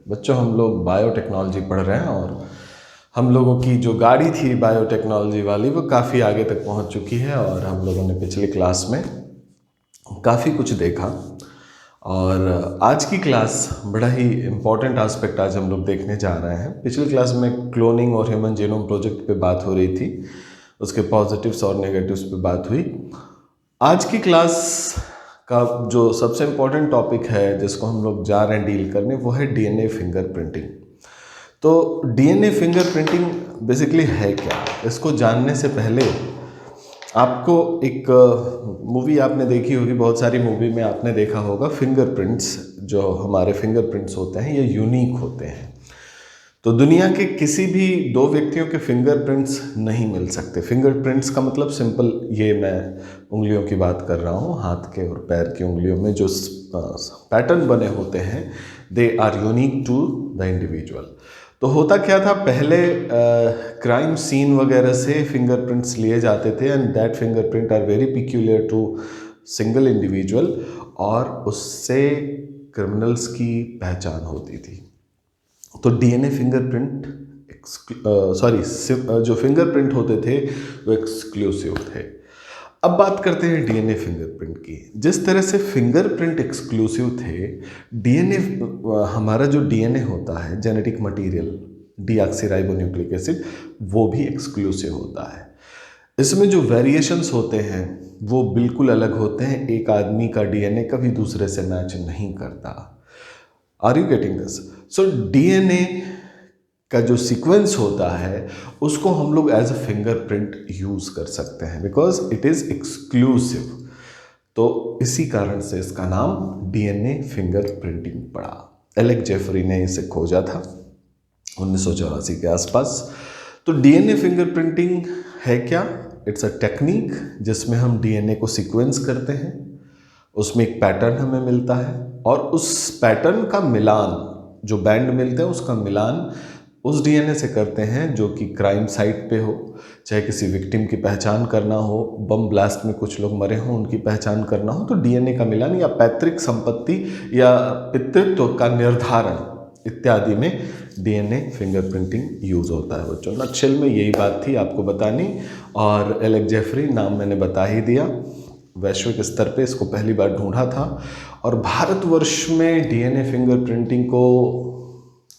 बच्चों, हम लोग बायोटेक्नोलॉजी पढ़ रहे हैं और हम लोगों की जो गाड़ी थी बायोटेक्नोलॉजी वाली वो काफ़ी आगे तक पहुंच चुकी है और हम लोगों ने पिछली क्लास में काफ़ी कुछ देखा। और आज की क्लास बड़ा ही इम्पोर्टेंट एस्पेक्ट आज हम लोग देखने जा रहे हैं। पिछली क्लास में क्लोनिंग और ह्यूमन जीनोम प्रोजेक्ट पे बात हो रही थी, उसके पॉजिटिव्स और नेगेटिव्स पे बात हुई। आज की क्लास का जो सबसे इम्पोर्टेंट टॉपिक है जिसको हम लोग जा रहे हैं डील करने, वो है डीएनए फिंगरप्रिंटिंग। तो डीएनए फिंगरप्रिंटिंग बेसिकली है क्या, इसको जानने से पहले आपको एक मूवी आपने देखी होगी, बहुत सारी मूवी में आपने देखा होगा फिंगरप्रिंट्स। जो हमारे फिंगरप्रिंट्स होते हैं ये यूनिक होते हैं। तो दुनिया के किसी भी दो व्यक्तियों के फिंगरप्रिंट्स नहीं मिल सकते। फिंगरप्रिंट्स का मतलब सिंपल, ये मैं उंगलियों की बात कर रहा हूँ, हाथ के और पैर की उंगलियों में जो पैटर्न बने होते हैं, they are unique to the individual. तो होता क्या था, पहले क्राइम सीन वगैरह से फिंगरप्रिंट्स लिए जाते थे and that fingerprint are very peculiar to single individual, और उससे क्रिमिनल्स की पहचान होती थी। तो डीएनए फिंगरप्रिंट जो फिंगरप्रिंट होते थे वो एक्सक्लूसिव थे। अब बात करते हैं डीएनए फिंगरप्रिंट की। जिस तरह से फिंगरप्रिंट एक्सक्लूसिव थे, डीएनए, हमारा जो डीएनए होता है, जेनेटिक मटेरियल डीऑक्सीराइबोन्यूक्लिक एसिड, वो भी एक्सक्लूसिव होता है। इसमें जो वेरिएशंस होते हैं वो बिल्कुल अलग होते हैं। एक आदमी का डीएनए कभी दूसरे से मैच नहीं करता। Are you getting this? So DNA का जो सीक्वेंस होता है उसको हम लोग एज अ फिंगरप्रिंट यूज कर सकते हैं बिकॉज इट इज एक्सक्लूसिव। तो इसी कारण से इसका नाम डीएनए फिंगरप्रिंटिंग पड़ा। एलेक जेफरी ने इसे खोजा था 1984 के आसपास। तो डीएनए फिंगरप्रिंटिंग है क्या? इट्स अ टेक्निक जिसमें हम डीएनए को सीक्वेंस करते हैं, उसमें एक पैटर्न हमें मिलता है और उस पैटर्न का मिलान, जो बैंड मिलते हैं उसका मिलान उस डीएनए से करते हैं जो कि क्राइम साइट पे हो, चाहे किसी विक्टिम की पहचान करना हो, बम ब्लास्ट में कुछ लोग मरे हों उनकी पहचान करना हो, तो डीएनए का मिलान या पैतृक संपत्ति या पितृत्व का निर्धारण इत्यादि में डीएनए फिंगरप्रिंटिंग यूज होता है। बच्चों, नटशेल में यही बात थी आपको बतानी। और एलेक जेफरी, नाम मैंने बता ही दिया, वैश्विक स्तर पे इसको पहली बार ढूंढा था। और भारतवर्ष में डीएनए फिंगरप्रिंटिंग को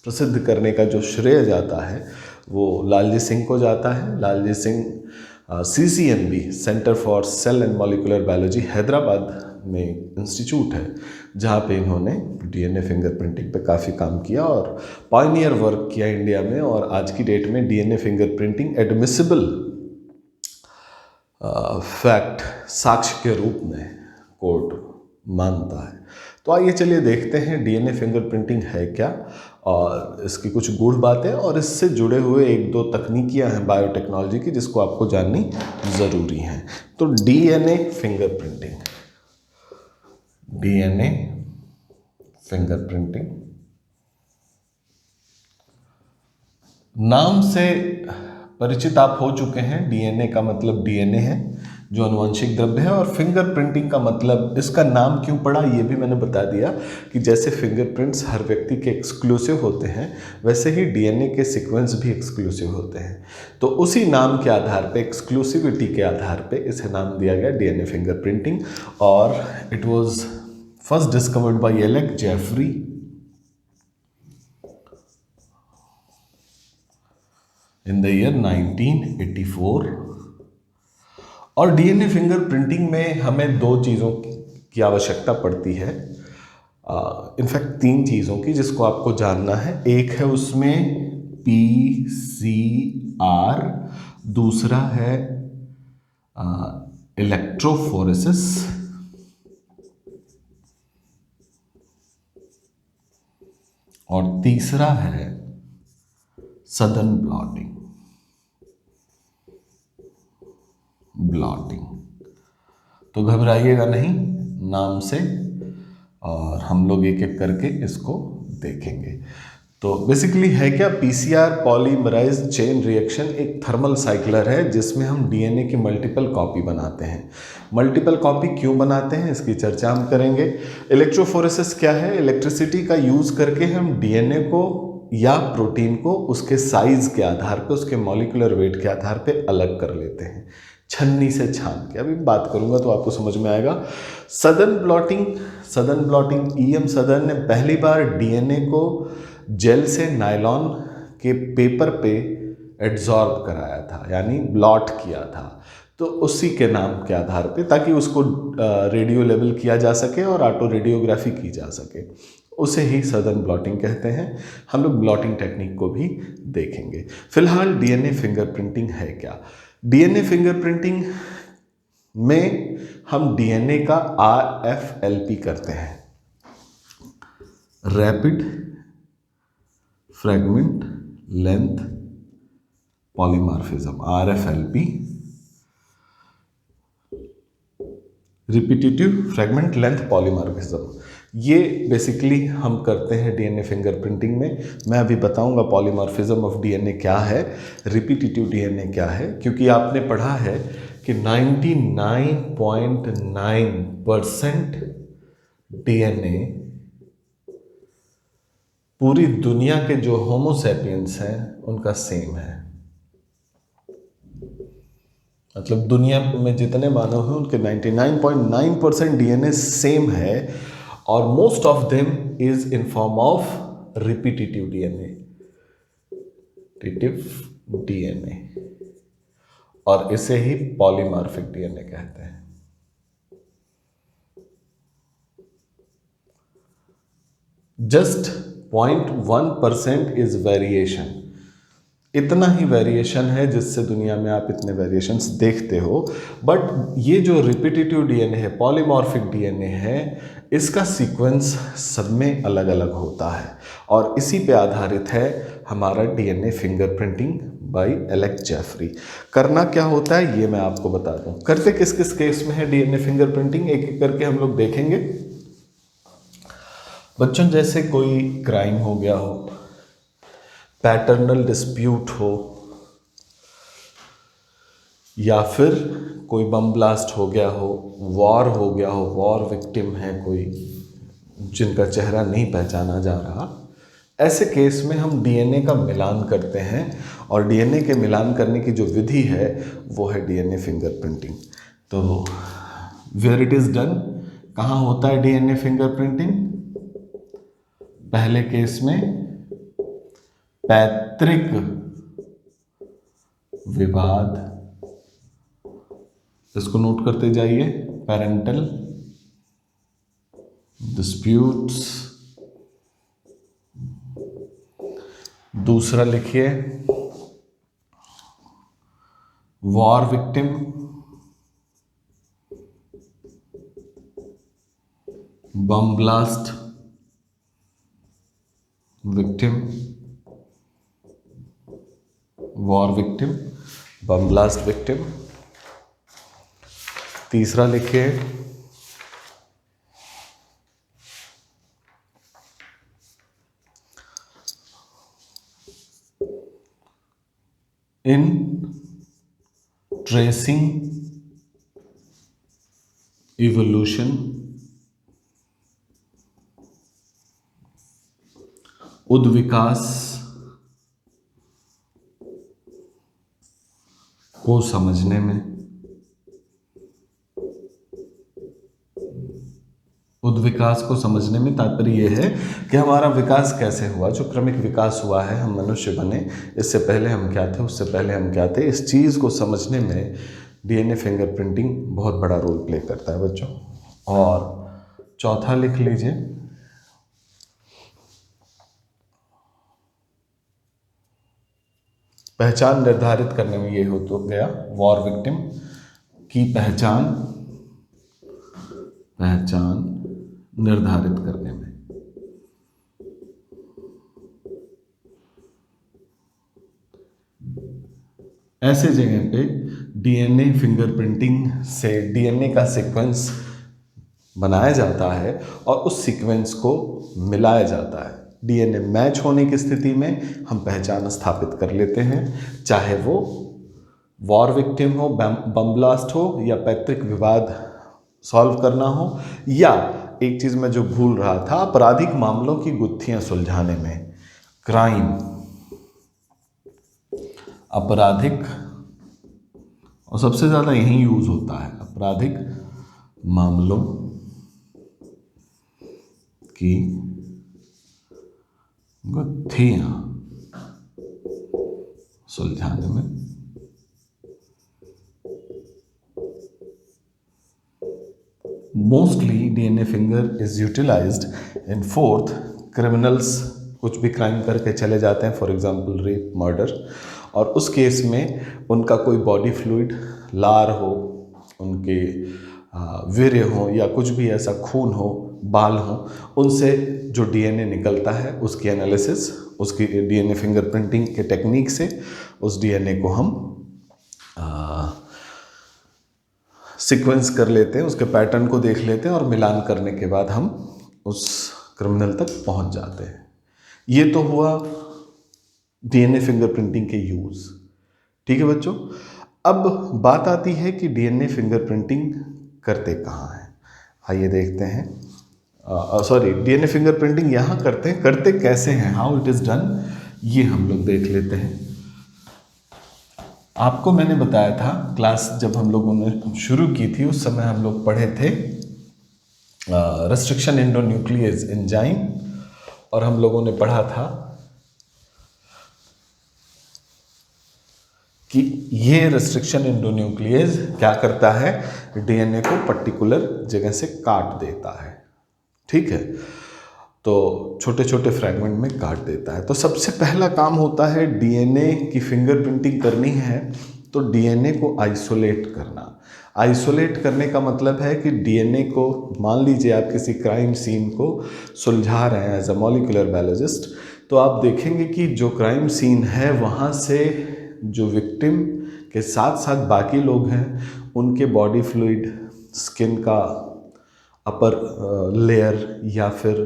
प्रसिद्ध करने का जो श्रेय जाता है वो लालजी सिंह को जाता है। Lalji Singh CCMB, centre for sale and molecular biology, Hyderabad में इंस्टीट्यूट है जहाँ पे इन्होंने डीएनए फिंगरप्रिंटिंग पे काफ़ी काम किया और पायनियर वर्क किया इंडिया में। और आज की डेट में डीएनए फिंगरप्रिंटिंग एडमिसिबल फैक्ट, साक्ष्य के रूप में कोर्ट मानता है। तो आइए चलिए देखते हैं डीएनए फिंगरप्रिंटिंग है क्या और इसकी कुछ गूढ़ बातें और इससे जुड़े हुए एक दो तकनीकियां हैं बायोटेक्नोलॉजी की जिसको आपको जाननी ज़रूरी हैं। तो डीएनए फिंगरप्रिंटिंग, डीएनए फिंगरप्रिंटिंग नाम से परिचित आप हो चुके हैं। डीएनए का मतलब डीएनए है जो अनुवांशिक द्रव्य है, और फिंगरप्रिंटिंग का मतलब, इसका नाम क्यों पड़ा ये भी मैंने बता दिया कि जैसे फिंगरप्रिंट्स हर व्यक्ति के एक्सक्लूसिव होते हैं वैसे ही डीएनए के सीक्वेंस भी एक्सक्लूसिव होते हैं। तो उसी नाम के आधार पे, एक्सक्लूसिविटी के आधार पे इसे नाम दिया गया डीएनए फिंगरप्रिंटिंग। और it was first discovered by Alec Jeffrey in the year 1984। और डीएनए फिंगरप्रिंटिंग में हमें दो चीज़ों की आवश्यकता पड़ती है, इनफैक्ट तीन चीज़ों की जिसको आपको जानना है। एक है उसमें पीसीआर, दूसरा है इलेक्ट्रोफोरेसिस, और तीसरा है सदन ब्लॉटिंग। तो घबराइएगा नहीं नाम से, और हम लोग एक एक करके इसको देखेंगे। तो बेसिकली है क्या, पीसीआर पॉलीमराइज चेन रिएक्शन एक थर्मल साइक्लर है जिसमें हम डीएनए की मल्टीपल कॉपी बनाते हैं। मल्टीपल कॉपी क्यों बनाते हैं इसकी चर्चा हम करेंगे। इलेक्ट्रोफोरेसिस क्या है, इलेक्ट्रिसिटी का यूज़ करके हम डीएनए को या प्रोटीन को उसके साइज के आधार पे, उसके मॉलिक्यूलर वेट के आधार पे अलग कर लेते हैं छन्नी से छान के। अभी बात करूंगा तो आपको समझ में आएगा। सदर्न ब्लॉटिंग ईएम सदर्न ने पहली बार डीएनए को जेल से नायलॉन के पेपर पे एड्जॉर्ब कराया था, यानी ब्लॉट किया था। तो उसी के नाम के आधार पे, ताकि उसको रेडियो लेवल किया जा सके और ऑटो रेडियोग्राफी की जा सके, उसे ही सदर्न ब्लॉटिंग कहते हैं। हम लोग ब्लॉटिंग टेक्निक को भी देखेंगे। फिलहाल डीएनए फिंगरप्रिंटिंग है क्या। डीएनए फिंगरप्रिंटिंग में हम डीएनए का आरएफएलपी करते हैं, rapid fragment length polymorphism, RFLP, repetitive fragment length polymorphism. ये बेसिकली हम करते हैं डीएनए फिंगरप्रिंटिंग में। मैं अभी बताऊंगा पॉलीमॉर्फिज्म ऑफ डीएनए क्या है, रिपीटेटिव डीएनए क्या है, क्योंकि आपने पढ़ा है कि 99.9% डीएनए पूरी दुनिया के जो होमोसैपियंस हैं उनका सेम है। मतलब दुनिया में जितने मानव हैं उनके 99.9% डीएनए सेम है, और most of them is in form of repetitive DNA, और इसे ही पॉलीमॉर्फिक डीएनए कहते हैं। Just 0.1% is variation. इतना ही वेरिएशन है जिससे दुनिया में आप इतने वेरिएशंस देखते हो। बट ये जो रिपीटेटिव डीएनए है, पॉलीमॉर्फिक डीएनए है, इसका सीक्वेंस सब में अलग अलग होता है, और इसी पे आधारित है हमारा DNA fingerprinting by Alex Jeffrey. करना क्या होता है ये मैं आपको बता दूं। करते किस किस केस में है डीएनए फिंगरप्रिंटिंग, एक एक करके हम लोग देखेंगे। बच्चों, जैसे कोई क्राइम हो गया हो, पैटर्नल डिस्प्यूट हो, या फिर कोई बम ब्लास्ट हो गया हो, वॉर हो गया हो, वॉर विक्टिम है कोई जिनका चेहरा नहीं पहचाना जा रहा, ऐसे केस में हम डीएनए का मिलान करते हैं, और डीएनए के मिलान करने की जो विधि है वो है डीएनए फिंगरप्रिंटिंग। तो वेयर इट इज़ डन, कहाँ होता है डीएनए फिंगरप्रिंटिंग? पहले केस में पैतृक विवाद, इसको नोट करते जाइए, पेरेंटल डिस्प्यूट्स। दूसरा लिखिए war victim, bomb blast victim, war victim, bomb blast victim. तीसरा लिखिए इन ट्रेसिंग इवोल्यूशन उद्विकास को समझने में, उद्विकास को समझने में तात्पर्य यह है कि हमारा विकास कैसे हुआ, जो क्रमिक विकास हुआ है, हम मनुष्य बने, इससे पहले हम क्या थे, उससे पहले हम क्या थे, इस चीज़ को समझने में डीएनए फिंगरप्रिंटिंग बहुत बड़ा रोल प्ले करता है बच्चों। और चौथा लिख लीजिए पहचान निर्धारित करने में, ये हो तो गया वॉर विक्टिम की पहचान निर्धारित करने में। ऐसे जगह पे डीएनए फिंगरप्रिंटिंग से डीएनए का सीक्वेंस बनाया जाता है और उस सीक्वेंस को मिलाया जाता है। डीएनए मैच होने की स्थिति में हम पहचान स्थापित कर लेते हैं, चाहे वो वॉर विक्टिम हो, बम ब्लास्ट हो, या पैतृक विवाद सॉल्व करना हो, या एक चीज़ मैं जो भूल रहा था, आपराधिक मामलों की गुत्थियां सुलझाने में, क्राइम, आपराधिक, और सबसे ज़्यादा यही यूज़ होता है, आपराधिक मामलों की गुत्थियां सुलझाने में mostly DNA finger is utilized in forth. Criminals कुछ भी क्राइम करके चले जाते हैं, फॉर एग्जांपल रेप, मर्डर, और उस केस में उनका कोई बॉडी फ्लूइड, लार हो, उनके वीर्य हो, या कुछ भी ऐसा खून हो, बाल हो, उनसे जो डीएनए निकलता है उसकी एनालिसिस, उसकी डीएनए फिंगरप्रिंटिंग के टेक्निक से उस डीएनए को हम सीक्वेंस कर लेते हैं, उसके पैटर्न को देख लेते हैं, और मिलान करने के बाद हम उस क्रिमिनल तक पहुंच जाते हैं। ये तो हुआ डीएनए फिंगरप्रिंटिंग के यूज़। ठीक है बच्चों, अब बात आती है कि डीएनए फिंगरप्रिंटिंग करते कहाँ हैं। आइए देखते हैं, डीएनए फिंगरप्रिंटिंग यहाँ करते कैसे हैं, हाउ इट इज़ डन, ये हम लोग देख लेते हैं। आपको मैंने बताया था क्लास जब हम लोगों ने शुरू की थी, उस समय हम लोग पढ़े थे रेस्ट्रिक्शन एंडोन्यूक्लियस एंजाइम, और हम लोगों ने पढ़ा था कि ये रेस्ट्रिक्शन एंडोन्यूक्लियस क्या करता है, डीएनए को पर्टिकुलर जगह से काट देता है। ठीक है, तो छोटे छोटे फ्रैगमेंट में काट देता है। तो सबसे पहला काम होता है, डीएनए की फिंगरप्रिंटिंग करनी है तो डीएनए को आइसोलेट करना। आइसोलेट करने का मतलब है कि डीएनए को, मान लीजिए आप किसी क्राइम सीन को सुलझा रहे हैं एज अ मॉलिक्यूलर बायोलॉजिस्ट, तो आप देखेंगे कि जो क्राइम सीन है वहाँ से जो विक्टिम के साथ साथ बाकी लोग हैं, उनके बॉडी फ्लूइड, स्किन का अपर लेयर, या फिर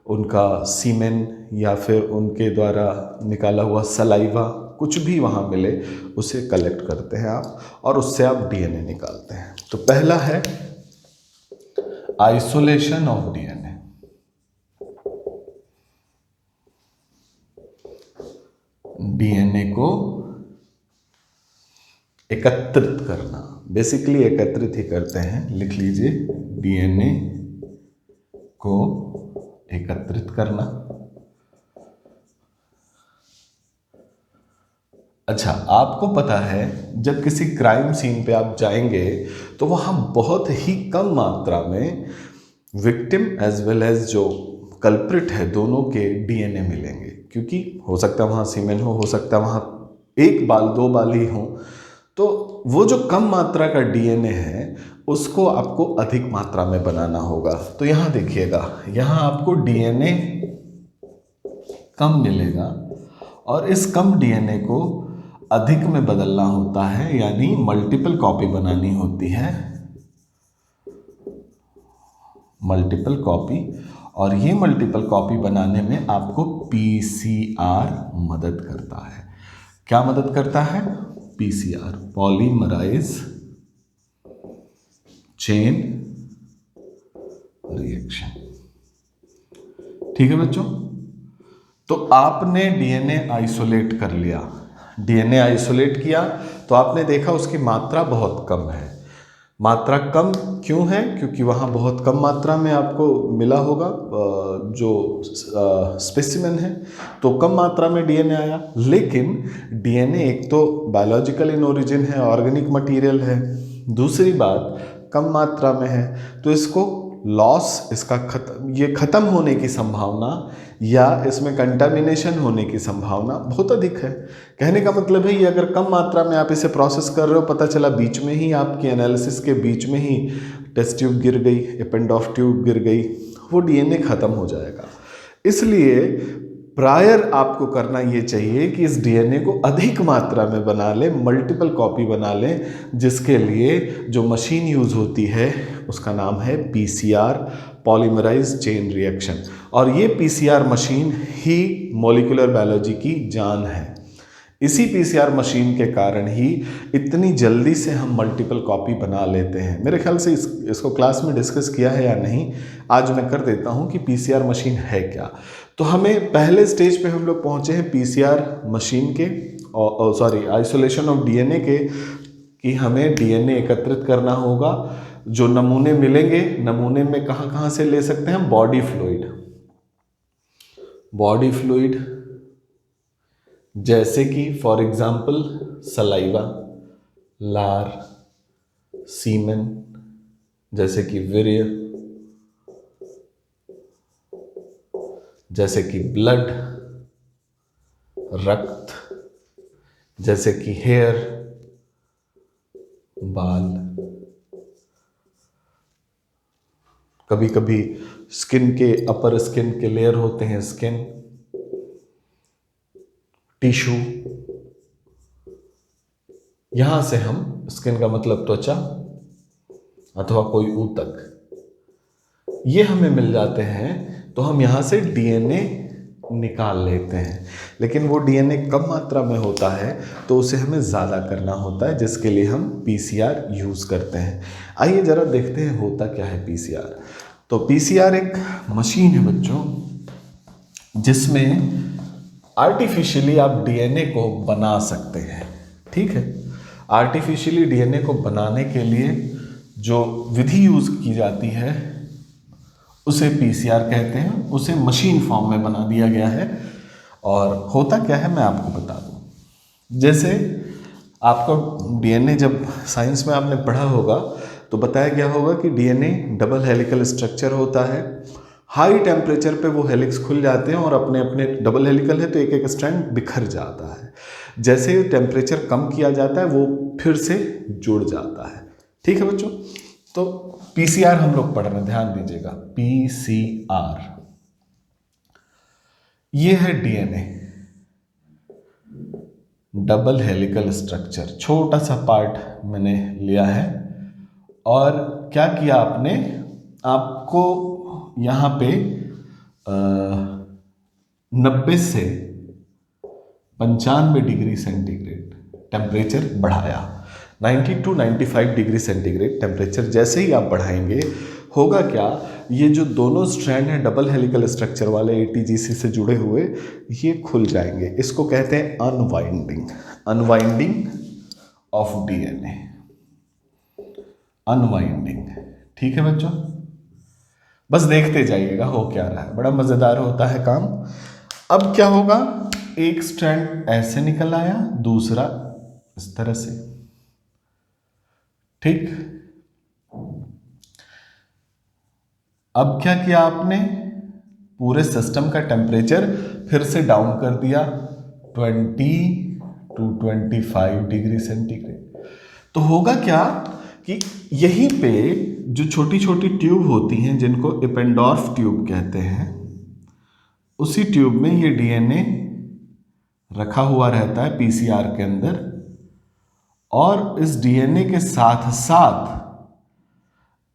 उनका सीमेन, या फिर उनके द्वारा निकाला हुआ सलाइवा, कुछ भी वहाँ मिले उसे कलेक्ट करते हैं आप, और उससे आप डीएनए निकालते हैं। तो पहला है आइसोलेशन ऑफ डीएनए। डीएनए को एकत्रित करना, बेसिकली एकत्रित ही करते हैं, लिख लीजिए, डीएनए को एकत्रित करना। अच्छा, आपको पता है जब किसी क्राइम सीन पे आप जाएंगे तो वहाँ बहुत ही कम मात्रा में विक्टिम एज वेल एज जो कल्प्रिट है दोनों के डीएनए मिलेंगे, क्योंकि हो सकता है वहाँ सीमेन हो सकता है वहाँ एक बाल, दो बाल ही हो। तो वो जो कम मात्रा का डीएनए है उसको आपको अधिक मात्रा में बनाना होगा। तो यहाँ देखिएगा, यहाँ आपको डीएनए कम मिलेगा और इस कम डीएनए को अधिक में बदलना होता है, यानी मल्टीपल कॉपी बनानी होती है, मल्टीपल कॉपी। और ये मल्टीपल कॉपी बनाने में आपको पीसीआर मदद करता है। क्या मदद करता है? PCR, polymerise chain reaction. ठीक है बच्चों, तो आपने डीएनए आइसोलेट कर लिया, डीएनए आइसोलेट किया तो आपने देखा उसकी मात्रा बहुत कम है। मात्रा कम क्यों है? क्योंकि वहाँ बहुत कम मात्रा में आपको मिला होगा जो स्पेसिमेन है, तो कम मात्रा में डीएनए आया। लेकिन डीएनए एक तो बायोलॉजिकल इन ओरिजिन है, ऑर्गेनिक मटेरियल है, दूसरी बात कम मात्रा में है, तो इसको लॉस, इसका ये ख़त्म होने की संभावना या इसमें कंटामिनेशन होने की संभावना बहुत अधिक है। कहने का मतलब है ये अगर कम मात्रा में आप इसे प्रोसेस कर रहे हो, पता चला बीच में ही आपकी एनालिसिस के बीच में ही टेस्ट ट्यूब गिर गई, एपेंडोफ ट्यूब गिर गई, वो डीएनए ख़त्म हो जाएगा। इसलिए प्रायर आपको करना ये चाहिए कि इस डीएनए को अधिक मात्रा में बना लें, मल्टीपल कॉपी बना लें, जिसके लिए जो मशीन यूज़ होती है उसका नाम है पीसीआर, पॉलीमराइज चेन रिएक्शन। और ये पीसीआर मशीन ही मॉलिक्यूलर बायोलॉजी की जान है। इसी पीसीआर मशीन के कारण ही इतनी जल्दी से हम मल्टीपल कॉपी बना लेते हैं। मेरे ख्याल से इसको क्लास में डिस्कस किया है या नहीं, आज मैं कर देता हूँ कि पीसीआर मशीन है क्या। तो हमें पहले स्टेज पे हम लोग पहुँचे हैं पीसीआर मशीन के, आइसोलेशन ऑफ डीएनए के, कि हमें डीएनए एकत्रित करना होगा। जो नमूने मिलेंगे, नमूने में कहाँ कहाँ से ले सकते हैं हम? बॉडी फ्लूइड जैसे कि फॉर एग्जाम्पल सलाइवा, लार, सीमेन, जैसे कि वीर्य, जैसे कि ब्लड, रक्त, जैसे कि हेयर, बाल, कभी कभी स्किन के, अपर स्किन के लेयर होते हैं, स्किन, टिश्यू, यहां से हम, स्किन का मतलब त्वचा अथवा कोई ऊतक, ये हमें मिल जाते हैं। तो हम यहां से डीएनए निकाल लेते हैं। लेकिन वो डीएनए कम मात्रा में होता है तो उसे हमें ज़्यादा करना होता है, जिसके लिए हम पीसीआर यूज़ करते हैं। आइए ज़रा देखते हैं होता क्या है पीसीआर। तो पीसीआर एक मशीन है बच्चों, जिसमें आर्टिफिशियली आप डीएनए को बना सकते हैं। ठीक है, आर्टिफिशियली डीएनए को बनाने के लिए जो विधि यूज़ की जाती है उसे पीसीआर कहते हैं। उसे मशीन फॉर्म में बना दिया गया है। और होता क्या है मैं आपको बता दूं। जैसे आपका डीएनए, जब साइंस में आपने पढ़ा होगा तो बताया गया होगा कि डीएनए डबल हेलिकल स्ट्रक्चर होता है। हाई टेम्परेचर पे वो हेलिक्स खुल जाते हैं और अपने अपने, डबल हेलिकल है तो एक एक स्ट्रैंड बिखर जाता है। जैसे टेम्परेचर कम किया जाता है वो फिर से जुड़ जाता है। ठीक है बच्चों, तो पीसीआर हम लोग पढ़ रहे हैं, ध्यान दीजिएगा। पीसीआर, ये है डीएनए, डबल हेलिकल स्ट्रक्चर, छोटा सा पार्ट मैंने लिया है। और क्या किया आपने, आपको यहाँ पे 90 से 95 डिग्री सेंटीग्रेड टेम्परेचर बढ़ाया। 90 to 95 डिग्री सेंटीग्रेड टेम्परेचर जैसे ही आप बढ़ाएंगे, होगा क्या, ये जो दोनों स्ट्रैंड हैं डबल हेलिकल स्ट्रक्चर वाले एटीजीसी से जुड़े हुए, ये खुल जाएंगे। इसको कहते हैं unwinding, unwinding of DNA, unwinding. ठीक है बच्चों, बस देखते जाइएगा हो क्या रहा है, बड़ा मजेदार होता है काम। अब क्या होगा, एक स्ट्रैंड ऐसे निकल आया, दूसरा इस तरह से। ठीक, अब क्या किया आपने, पूरे सिस्टम का टेम्परेचर फिर से डाउन कर दिया 20 to 25 डिग्री सेंटीग्रेड। तो होगा क्या कि यहीं पे जो छोटी छोटी ट्यूब होती हैं जिनको एपेंडोर्फ ट्यूब कहते हैं, उसी ट्यूब में ये डीएनए रखा हुआ रहता है पीसीआर के अंदर। और इस डीएनए के साथ साथ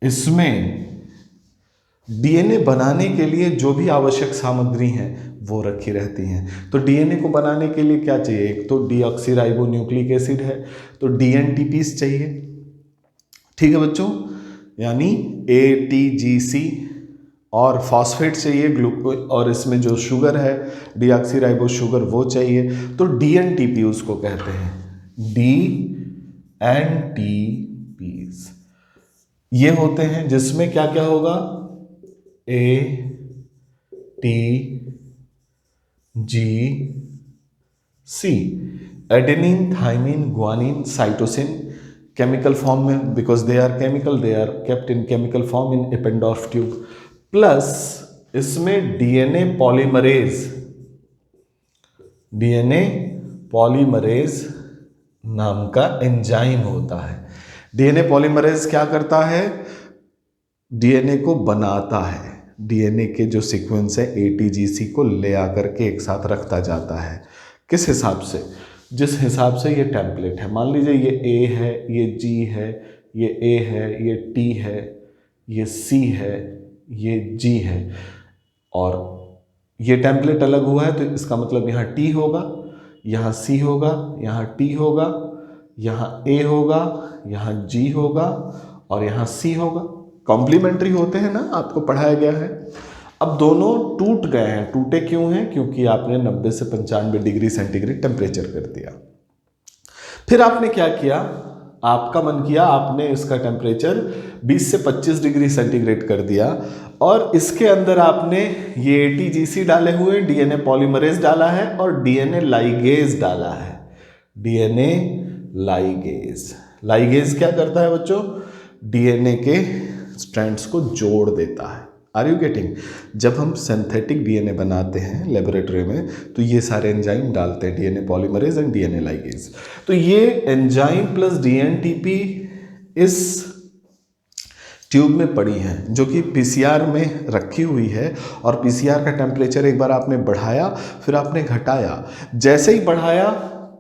इसमें डीएनए बनाने के लिए जो भी आवश्यक सामग्री हैं वो रखी रहती हैं। तो डीएनए को बनाने के लिए क्या चाहिए, एक तो डीऑक्सीराइबोन्यूक्लिक एसिड है, तो डीएनटीपीस चाहिए। ठीक है बच्चों, यानी एटीजीसी, और फॉस्फेट चाहिए, ग्लूकोज, और इसमें जो शुगर है डीऑक्सीराइबो शुगर वो चाहिए। तो डीएनटीपी उसको कहते हैं, डीएनटीपीस ये होते हैं, जिसमें क्या क्या होगा, A T G C, adenine, thymine, guanine, cytosine, chemical form में, because they are chemical, they are kept in chemical form in Eppendorf tube. Plus इसमें डीएनए पॉलीमरेज नाम का एंजाइम होता है। डीएनए पॉलीमरेज क्या करता है, डीएनए को बनाता है, डीएनए के जो सीक्वेंस है एटीजीसी को ले आकर के एक साथ रखता जाता है। किस हिसाब से, जिस हिसाब से ये टेम्पलेट है। मान लीजिए ये ए है, ये जी है, ये ए है, ये टी है, ये C है, ये G है, और ये टेम्पलेट अलग हुआ है तो इसका मतलब यहाँ T होगा, यहाँ C होगा, यहाँ T होगा, यहाँ A होगा, यहाँ G होगा और यहाँ C होगा। कॉम्प्लीमेंट्री होते हैं ना, आपको पढ़ाया गया है। अब दोनों टूट गए हैं। टूटे क्यों हैं? क्योंकि आपने 90 से 95 डिग्री सेंटीग्रेड टेम्परेचर कर दिया। फिर आपने क्या किया? आपका मन किया, आपने इसका टेम्परेचर 20 से 25 डिग्री सेंटीग्रेड कर दिया और इसके अंदर आपने ये ATGC डाले हुए, डीएनए पॉलीमरेज डाला है और डीएनए लाइगेज डाला है। डीएनए लाइगेज, लाइगेज क्या करता है बच्चों? डीएनए के स्ट्रैंड्स को जोड़ देता है। Are you getting? जब हम सिंथेटिक डीएनए बनाते हैं लेबोरेटरी में तो ये सारे एंजाइम डालते हैं, DNA polymerase and DNA ligase. तो ये एंजाइम प्लस डीएनटीपी इस ट्यूब में पड़ी है जो कि पीसीआर में रखी हुई है और पीसीआर का टेम्परेचर एक बार आपने बढ़ाया फिर आपने घटाया। जैसे ही बढ़ाया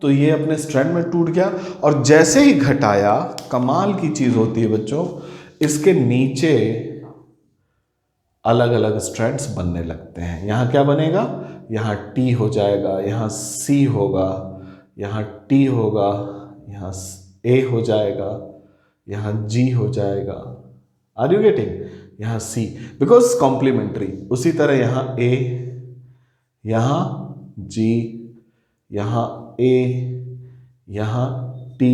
तो ये अपने स्ट्रैंड में टूट गया और जैसे ही घटाया, कमाल की चीज़ होती है बच्चों, इसके नीचे अलग अलग स्ट्रैंड्स बनने लगते हैं। यहाँ क्या बनेगा? यहाँ T हो जाएगा, यहाँ C होगा, यहाँ T होगा, यहाँ A हो जाएगा, यहाँ G हो जाएगा। Are you getting? यहाँ C, बिकॉज कॉम्प्लीमेंट्री। उसी तरह यहाँ A, यहाँ G, यहाँ A, यहाँ T,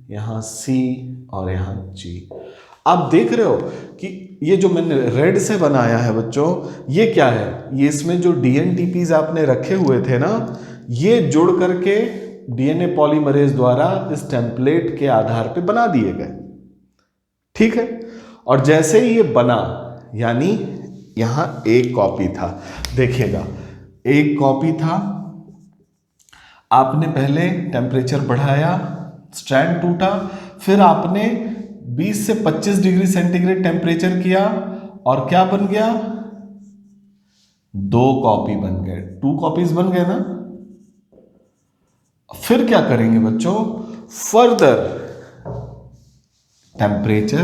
यहाँ C और यहाँ G। आप देख रहे हो कि ये जो मैंने रेड से बनाया है बच्चों, ये क्या है? ये इसमें जो डीएनटीपीज आपने रखे हुए थे ना, ये जुड़ करके डीएनए पॉलीमरेज द्वारा इस टेम्पलेट के आधार पे बना दिए गए। ठीक है? और जैसे ही ये बना, यानी यहां एक कॉपी था, देखिएगा एक कॉपी था, आपने पहले टेम्परेचर बढ़ाया, स्ट्रैंड टूटा, फिर आपने 20 से 25 डिग्री सेंटीग्रेड टेम्परेचर किया और क्या बन गया? 2 कॉपी बन गए, 2 कॉपीज बन गए ना। फिर क्या करेंगे बच्चों? फर्दर टेम्परेचर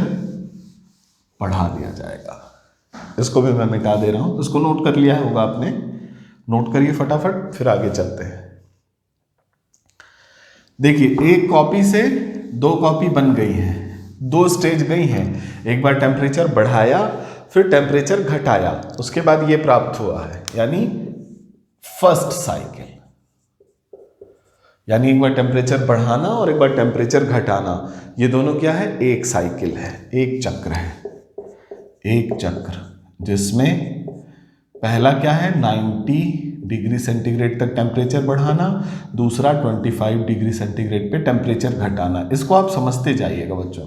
बढ़ा दिया जाएगा। इसको भी मैं मिटा दे रहा हूं, इसको नोट कर लिया होगा आपने, नोट करिए फटाफट, फिर आगे चलते हैं। देखिए, एक कॉपी से 2 कॉपी बन गई है, 2 स्टेज गई हैं। एक बार टेम्परेचर बढ़ाया, फिर टेम्परेचर घटाया, उसके बाद ये प्राप्त हुआ है, यानी फर्स्ट साइकिल। यानी एक बार टेम्परेचर बढ़ाना और एक बार टेम्परेचर घटाना, ये दोनों क्या है? एक साइकिल है, एक चक्र है, एक चक्र, जिसमें पहला क्या है? 90 डिग्री सेंटीग्रेड तक टेम्परेचर बढ़ाना, दूसरा 25 डिग्री सेंटीग्रेड पे टेम्परेचर घटाना। इसको आप समझते जाइएगा बच्चों।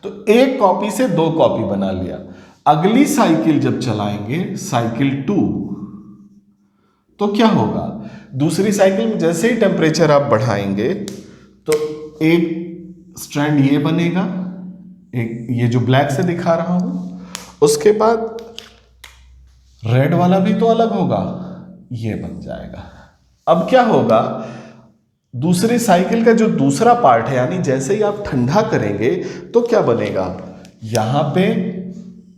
तो एक कॉपी से 2 कॉपी बना लिया। अगली साइकिल जब चलाएंगे, साइकिल 2, तो क्या होगा? दूसरी साइकिल में जैसे ही टेम्परेचर आप बढ़ाएंगे तो एक स्ट्रैंड ये बनेगा, एक ये जो ब्लैक से दिखा रहा हूं, उसके बाद रेड वाला भी तो अलग होगा, ये बन जाएगा। अब क्या होगा? दूसरी साइकिल का जो दूसरा पार्ट है, यानी जैसे ही आप ठंडा करेंगे तो क्या बनेगा? यहां पे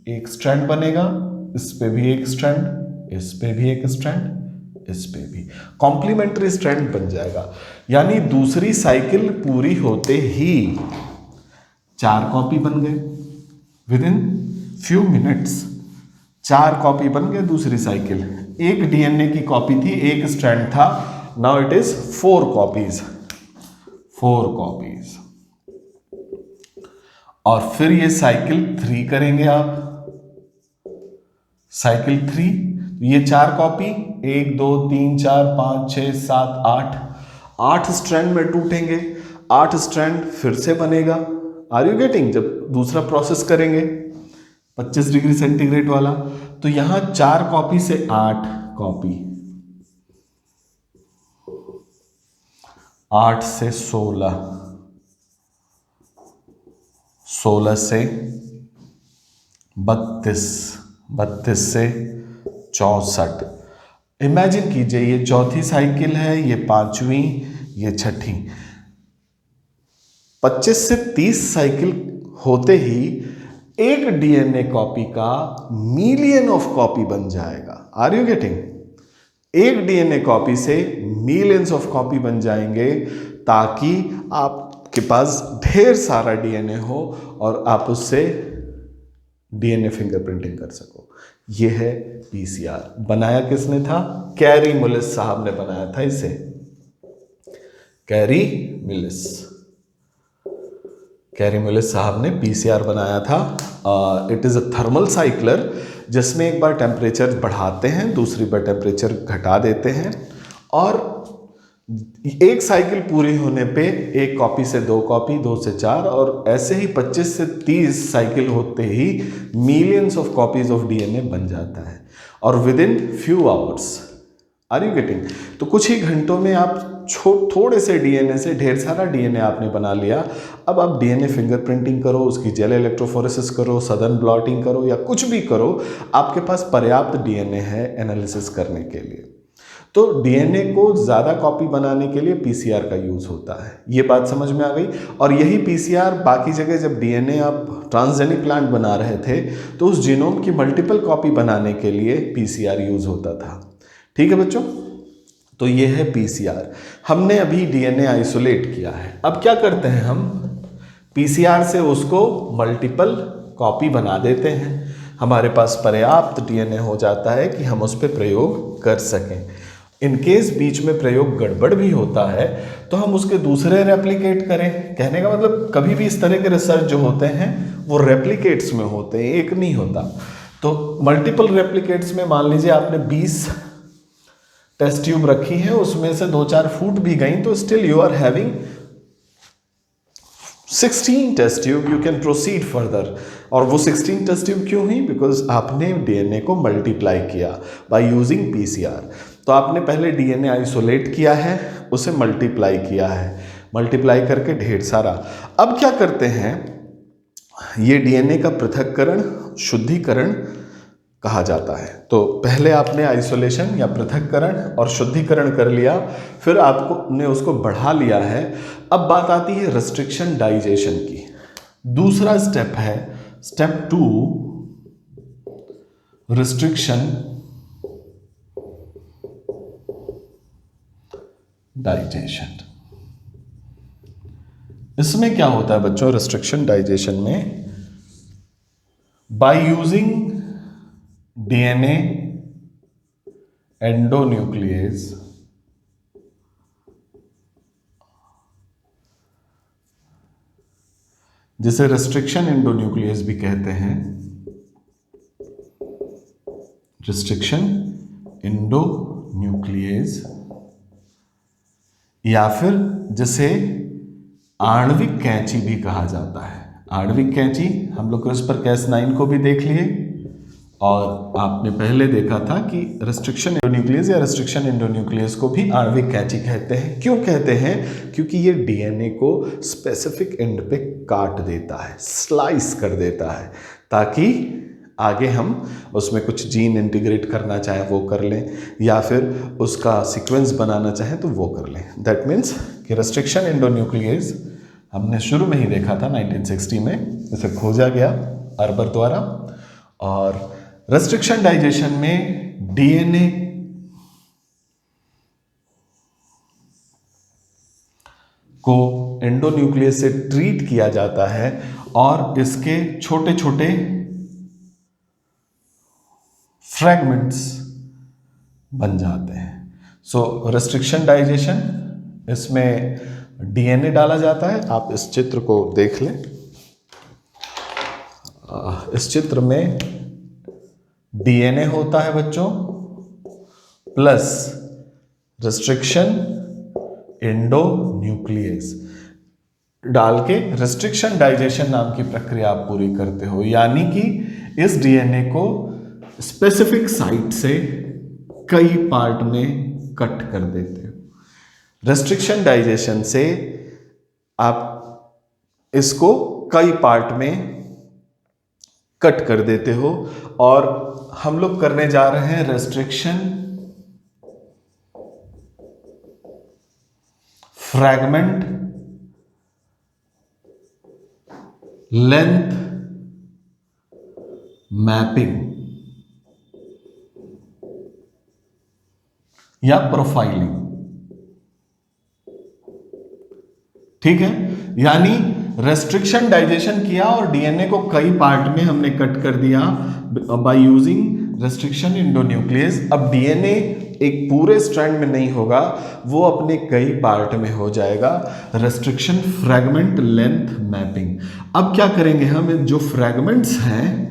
एक स्ट्रैंड बनेगा, इस पे भी एक स्ट्रैंड, इस पे भी एक स्ट्रैंड, इस पे भी कॉम्प्लीमेंट्री स्ट्रैंड बन जाएगा। यानी दूसरी साइकिल पूरी होते ही 4 कॉपी बन गए। With in few minutes 4 copy बन गए दूसरी साइकिल। एक डीएनए की कॉपी थी, एक स्ट्रैंड था, now it is 4 copies, 4 copies. और फिर ये साइकिल 3 करेंगे आप, साइकिल 3, ये 4 कॉपी, 1 2 3 4 5 6 7 8, 8 स्ट्रैंड में टूटेंगे, 8 स्ट्रैंड फिर से बनेगा। Are you getting? जब दूसरा प्रोसेस करेंगे 25 डिग्री सेंटीग्रेड वाला, तो यहां 4 कॉपी से 8 कॉपी, 8 से 16, 16 से 32, 32 से 64। इमेजिन कीजिए, ये चौथी साइकिल है, ये 5वीं, ये 6ठी। 25 से 30 साइकिल होते ही एक डीएनए कॉपी का मिलियन ऑफ कॉपी बन जाएगा। Are you getting? एक डीएनए कॉपी से मिलियंस ऑफ कॉपी बन जाएंगे, ताकि आपके पास ढेर सारा डीएनए हो और आप उससे डीएनए फिंगरप्रिंटिंग कर सको। यह है पीसीआर। बनाया किसने था? कैरी मुलिस साहब ने बनाया था इसे। कैरी मुलिस साहब ने पीसीआर बनाया था। It is a thermal cycler, जिसमें एक बार टेम्परेचर बढ़ाते हैं, दूसरी बार टेम्परेचर घटा देते हैं, और एक साइकिल पूरी होने पे एक कॉपी से दो कॉपी, दो से चार, और ऐसे ही 25 से 30 साइकिल होते ही millions of copies of DNA बन जाता है, और within few hours. Are you getting? तो कुछ ही घंटों में आप थोड़े से डीएनए से ढेर सारा डीएनए आपने बना लिया। अब आप डीएनए फिंगरप्रिंटिंग करो, उसकी जेल इलेक्ट्रोफोरेसिस करो, सदर्न ब्लॉटिंग करो, या कुछ भी करो, आपके पास पर्याप्त डीएनए है एनालिसिस करने के लिए। तो डीएनए को ज़्यादा कॉपी बनाने के लिए पीसीआर का यूज़ होता है। ये बात समझ में आ गई? और यही पीसीआर बाकी जगह जब डीएनए आप ट्रांसजेनिक प्लांट बना रहे थे, तो उस जीनोम की मल्टीपल कॉपी बनाने के लिए पीसीआर यूज़ होता था। ठीक है बच्चों? तो ये है पीसीआर। हमने अभी डीएनए आइसोलेट किया है। अब क्या करते हैं हम? पीसीआर से उसको मल्टीपल कॉपी बना देते हैं। हमारे पास पर्याप्त डीएनए हो जाता है कि हम उस पर प्रयोग कर सकें। इनकेस बीच में प्रयोग गड़बड़ भी होता है तो हम उसके दूसरे रेप्लिकेट करें। कहने का मतलब कभी भी इस तरह के रिसर्च जो होते हैं वो रेप्लिकेट्स में होते हैं, एक नहीं होता। तो मल्टीपल रेप्लिकेट्स में मान लीजिए आपने 20 टेस्ट ट्यूब रखी है, उसमें से 2-4 फूट भी गई, तो still you are having 16 test tube, you can proceed further. और वो 16 टेस्ट ट्यूब क्यों हुई? बिकॉज आपने डीएनए को मल्टीप्लाई किया बाय यूजिंग पीसीआर। तो आपने पहले डीएनए आइसोलेट किया है, उसे मल्टीप्लाई किया है, मल्टीप्लाई करके ढेर सारा। अब क्या करते हैं, ये डीएनए का पृथक्करण, शुद्धिकरण कहा जाता है। तो पहले आपने आइसोलेशन या पृथक्करण और शुद्धिकरण कर लिया, फिर आपने उसको बढ़ा लिया है। अब बात आती है रेस्ट्रिक्शन डाइजेशन की। दूसरा स्टेप है स्टेप 2, रेस्ट्रिक्शन डाइजेशन। इसमें क्या होता है बच्चों? रेस्ट्रिक्शन डाइजेशन में बाय यूजिंग डीएनए एंडोन्यूक्लियस, जिसे रेस्ट्रिक्शन एंडोन्यूक्लियस भी कहते हैं, रेस्ट्रिक्शन एंडोन्यूक्लियस, या फिर जिसे आणविक कैंची भी कहा जाता है। आणविक कैंची हम लोग क्रिस्पर Cas9 को भी देख लिए, और आपने पहले देखा था कि रेस्ट्रिक्शन एंडोन्यूक्लियस या रेस्ट्रिक्शन एंडोन्यूक्लियस को भी आणविक कैंची कहते हैं। क्यों कहते हैं? क्योंकि ये डीएनए को स्पेसिफिक एंड पे काट देता है, स्लाइस कर देता है, ताकि आगे हम उसमें कुछ जीन इंटीग्रेट करना चाहे वो कर लें, या फिर उसका सीक्वेंस बनाना चाहें तो वो कर लें। दैट मीन्स कि रेस्ट्रिक्शन एंडोन्यूक्लियस हमने शुरू में ही देखा था 1960 में, इसे खोजा गया अर्बर द्वारा। और रेस्ट्रिक्शन डाइजेशन में डीएनए को एंडोन्यूक्लियस से ट्रीट किया जाता है और इसके छोटे छोटे फ्रैगमेंट्स बन जाते हैं। सो रेस्ट्रिक्शन डाइजेशन, इसमें डीएनए डाला जाता है। आप इस चित्र को देख लें। इस चित्र में डीएनए होता है बच्चों, प्लस रेस्ट्रिक्शन एंडोन्यूक्लियस डाल के रेस्ट्रिक्शन डाइजेशन नाम की प्रक्रिया आप पूरी करते हो। यानी कि इस डीएनए को स्पेसिफिक साइट से कई पार्ट में कट कर देते हो। रेस्ट्रिक्शन डाइजेशन से आप इसको कई पार्ट में कट कर देते हो, और हम लोग करने जा रहे हैं रेस्ट्रिक्शन फ्रैगमेंट लेंथ मैपिंग या प्रोफाइलिंग। ठीक है, यानी रेस्ट्रिक्शन डाइजेशन किया और डीएनए को कई पार्ट में हमने कट कर दिया बाय यूजिंग रेस्ट्रिक्शन एंडोन्यूक्लियस। अब डीएनए एक पूरे स्ट्रैंड में नहीं होगा, वो अपने कई पार्ट में हो जाएगा, रेस्ट्रिक्शन फ्रैगमेंट लेंथ मैपिंग। अब क्या करेंगे हम, जो फ्रैगमेंट्स हैं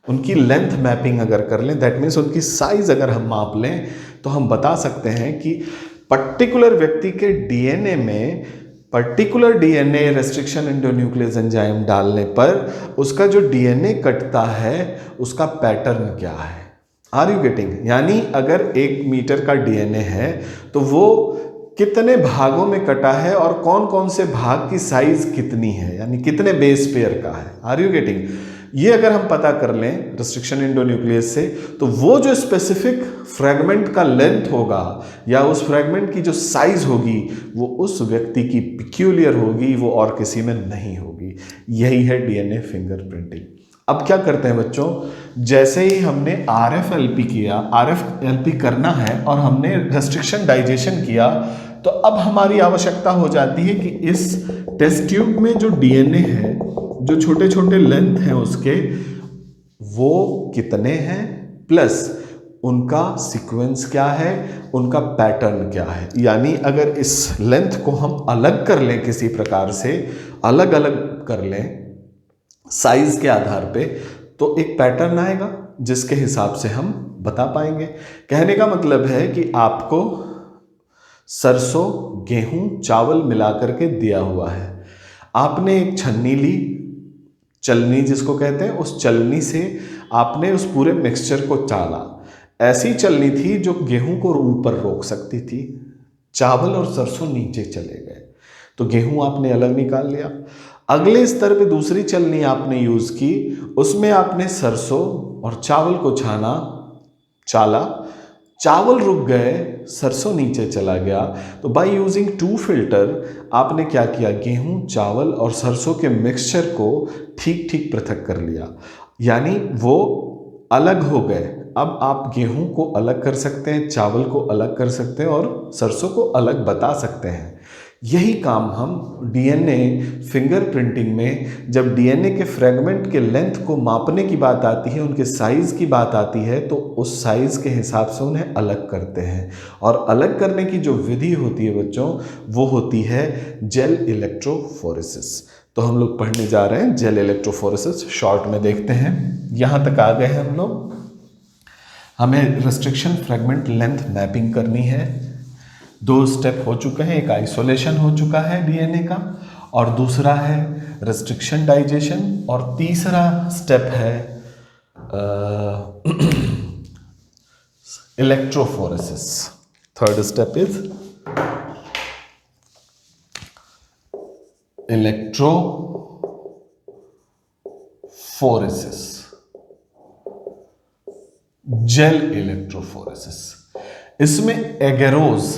उनकी लेंथ मैपिंग अगर कर लें, दैट मीन्स उनकी साइज अगर हम माप लें, तो हम बता सकते हैं कि पर्टिकुलर व्यक्ति के डीएनए में particular DNA restriction endonuclease enzyme डालने पर उसका जो डीएनए कटता है उसका पैटर्न क्या है। Are you getting? यानी अगर 1 मीटर का डीएनए है तो वो कितने भागों में कटा है और कौन कौन से भाग की साइज कितनी है, यानी कितने बेस पेयर का है। Are you getting? ये अगर हम पता कर लें रेस्ट्रिक्शन एंडोन्यूक्लियस से, तो वो जो स्पेसिफिक फ्रैगमेंट का लेंथ होगा या उस फ्रैगमेंट की जो साइज होगी वो उस व्यक्ति की पिक्यूलियर होगी, वो और किसी में नहीं होगी। यही है डीएनए फिंगरप्रिंटिंग। अब क्या करते हैं बच्चों, जैसे ही हमने RFLP किया, RFLP करना है और हमने रेस्ट्रिक्शन डाइजेशन किया, तो अब हमारी आवश्यकता हो जाती है कि इस टेस्ट ट्यूब में जो डीएनए है, जो छोटे छोटे लेंथ हैं उसके, वो कितने हैं, प्लस उनका सीक्वेंस क्या है, उनका पैटर्न क्या है। यानी अगर इस लेंथ को हम अलग कर लें, किसी प्रकार से अलग अलग कर लें साइज के आधार पे, तो एक पैटर्न आएगा जिसके हिसाब से हम बता पाएंगे। कहने का मतलब है कि आपको सरसों, गेहूं, चावल मिलाकर के दिया हुआ है, आपने एक छन्नी ली, चलनी जिसको कहते हैं, उस चलनी से आपने उस पूरे मिक्सचर को चाला। ऐसी चलनी थी जो गेहूं को ऊपर रोक सकती थी, चावल और सरसों नीचे चले गए, तो गेहूं आपने अलग निकाल लिया। अगले स्तर पे दूसरी चलनी आपने यूज की, उसमें आपने सरसों और चावल को चाला, चावल रुक गए, सरसों नीचे चला गया, तो बाय यूजिंग 2 फिल्टर आपने क्या किया, गेहूं, चावल और सरसों के मिक्सचर को ठीक ठीक पृथक कर लिया, यानी वो अलग हो गए। अब आप गेहूं को अलग कर सकते हैं, चावल को अलग कर सकते हैं और सरसों को अलग बता सकते हैं। यही काम हम डीएनए फिंगरप्रिंटिंग में, जब डीएनए के फ्रेगमेंट के लेंथ को मापने की बात आती है, उनके साइज की बात आती है, तो उस साइज के हिसाब से उन्हें अलग करते हैं। और अलग करने की जो विधि होती है बच्चों, वो होती है जेल इलेक्ट्रोफोरेसिस। तो हम लोग पढ़ने जा रहे हैं जेल इलेक्ट्रोफोरेसिस। शॉर्ट में देखते हैं, यहाँ तक आ गए हैं हम लोग। हमें रेस्ट्रिक्शन फ्रेगमेंट लेंथ मैपिंग करनी है। 2 स्टेप हो चुके हैं, एक आइसोलेशन हो चुका है डीएनए का और दूसरा है रेस्ट्रिक्शन डाइजेशन, और तीसरा स्टेप है electrophoresis. Third step is electrophoresis, gel electrophoresis. इसमें एगेरोज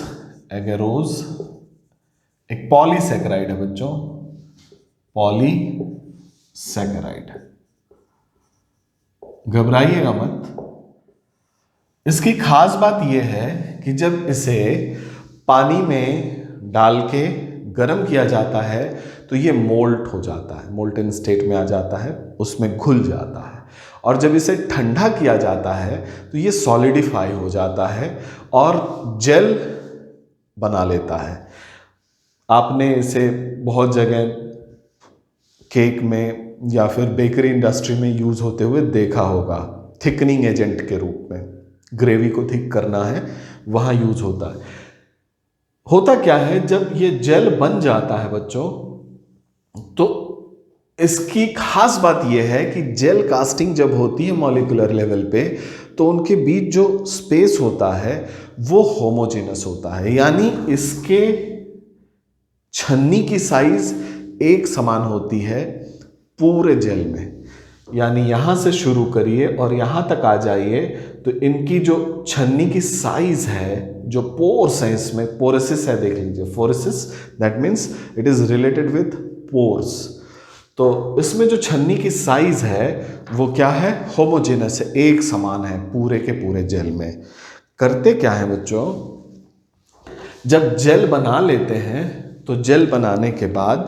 एक पॉलीसैकेराइड है बच्चों, पॉलीसैकेराइड, घबराइएगा मत। इसकी खास बात यह है कि जब इसे पानी में डाल के गर्म किया जाता है तो ये मोल्ट हो जाता है, मोल्टन स्टेट में आ जाता है, उसमें घुल जाता है। और जब इसे ठंडा किया जाता है तो ये सॉलिडिफाई हो जाता है और जेल बना लेता है। आपने इसे बहुत जगह केक में या फिर बेकरी इंडस्ट्री में यूज होते हुए देखा होगा, थिकनिंग एजेंट के रूप में। ग्रेवी को थिक करना है, वहां यूज होता है। होता क्या है, जब ये जेल बन जाता है बच्चों, तो इसकी खास बात यह है कि जेल कास्टिंग जब होती है मॉलिक्यूलर लेवल पे, तो उनके बीच जो स्पेस होता है वो होमोजेनस होता है, यानी इसके छन्नी की साइज एक समान होती है पूरे जेल में। यानी यहां से शुरू करिए और यहां तक आ जाइए, तो इनकी जो छन्नी की साइज है, जो पोर्स है, इसमें पोरेसिस है, देख लीजिए, phoresis, that means it is related with pores. तो इसमें जो छन्नी की साइज है वो क्या है, होमोजेनस है, एक समान है पूरे के पूरे जेल में। करते क्या है बच्चों, जब जेल बना लेते हैं तो जेल बनाने के बाद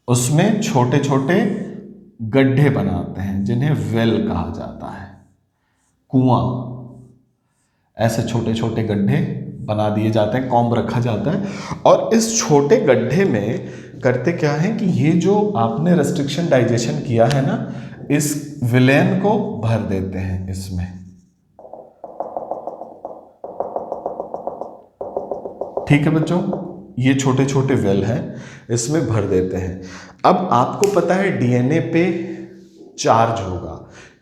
उसमें छोटे छोटे गड्ढे बनाते हैं जिन्हें वेल कहा जाता है, कुआं। ऐसे छोटे छोटे गड्ढे बना दिए जाते हैं, कॉम्ब रखा जाता है, और इस छोटे गड्ढे में करते क्या है कि ये जो आपने रेस्ट्रिक्शन डाइजेशन किया है ना, इस विलेन को भर देते हैं इसमें। ठीक है बच्चों, ये छोटे छोटे वेल हैं, इसमें भर देते हैं। अब आपको पता है डीएनए पे चार्ज होगा,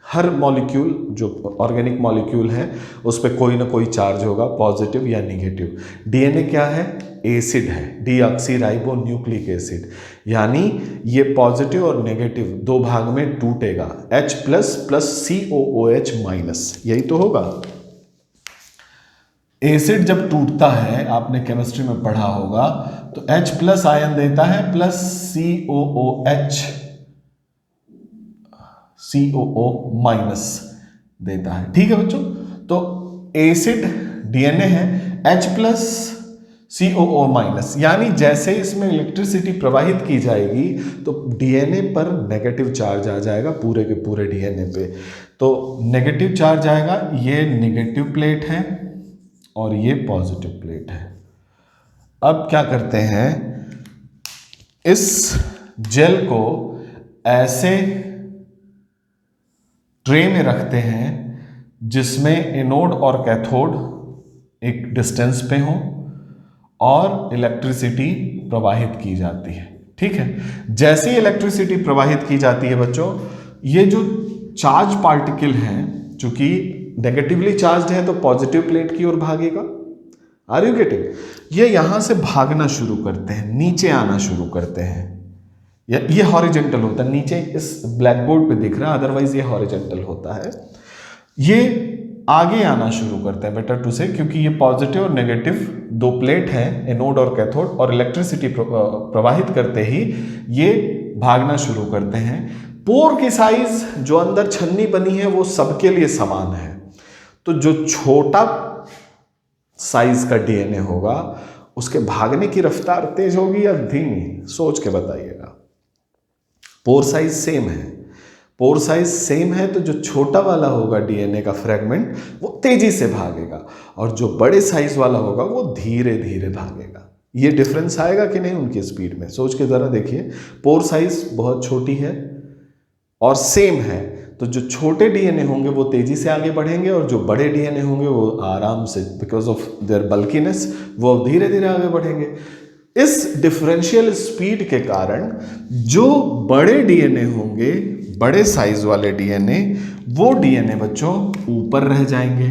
हर मॉलिक्यूल जो ऑर्गेनिक मॉलिक्यूल है उस पर कोई ना कोई चार्ज होगा, पॉजिटिव या नेगेटिव। डीएनए क्या है, एसिड है, डीऑक्सीराइबो न्यूक्लिक एसिड, यानी ये पॉजिटिव और नेगेटिव दो भाग में टूटेगा, H plus plus COOH minus, यही तो होगा। एसिड जब टूटता है, आपने केमिस्ट्री में पढ़ा होगा, तो H प्लस आयन देता है प्लस COO माइनस देता है। ठीक है बच्चों, तो एसिड डीएनए है, H प्लस COO माइनस, यानी जैसे इसमें इलेक्ट्रिसिटी प्रवाहित की जाएगी तो डीएनए पर नेगेटिव चार्ज आ जाएगा, पूरे के पूरे डीएनए पे। तो नेगेटिव चार्ज आएगा, ये नेगेटिव प्लेट है और ये पॉजिटिव प्लेट है। अब क्या करते हैं, इस जेल को ऐसे ट्रे में रखते हैं जिसमें एनोड और कैथोड एक डिस्टेंस पे हो और इलेक्ट्रिसिटी प्रवाहित की जाती है। ठीक है, जैसे ही इलेक्ट्रिसिटी प्रवाहित की जाती है बच्चों, ये जो चार्ज पार्टिकल हैं, चूंकि नेगेटिवली चार्ज है तो पॉजिटिव प्लेट की ओर भागेगा, आर यू गेटिंग, ये यहां से भागना शुरू करते हैं, नीचे आना शुरू करते हैं। ये हॉरिजेंटल होता है, नीचे इस ब्लैक बोर्ड पे दिख रहा है, अदरवाइज ये हॉरिजेंटल होता है। ये आगे आना शुरू करते हैं, बेटर टू से, क्योंकि ये पॉजिटिव और नेगेटिव दो प्लेट हैं, एनोड और कैथोड, और इलेक्ट्रिसिटी प्रवाहित करते ही ये भागना शुरू करते हैं। पोर की साइज जो अंदर छन्नी बनी है वो सबके लिए समान है, तो जो छोटा साइज का डीएनए होगा उसके भागने की रफ्तार तेज होगी या धीमी, सोच के बताइएगा। पोर साइज सेम है, पोर साइज सेम है तो जो छोटा वाला होगा डीएनए का फ्रेगमेंट वो तेजी से भागेगा, और जो बड़े साइज वाला होगा वो धीरे धीरे भागेगा। ये डिफरेंस आएगा कि नहीं उनकी स्पीड में, सोच के जरा देखिए। पोर साइज बहुत छोटी है और सेम है, तो जो छोटे डीएनए होंगे वो तेजी से आगे बढ़ेंगे, और जो बड़े डीएनए होंगे वो आराम से, बिकॉज ऑफ देयर बल्कीनेस, वो धीरे धीरे आगे बढ़ेंगे। इस डिफरेंशियल स्पीड के कारण जो बड़े डीएनए होंगे, बड़े साइज वाले डीएनए, वो डीएनए बच्चों ऊपर रह जाएंगे,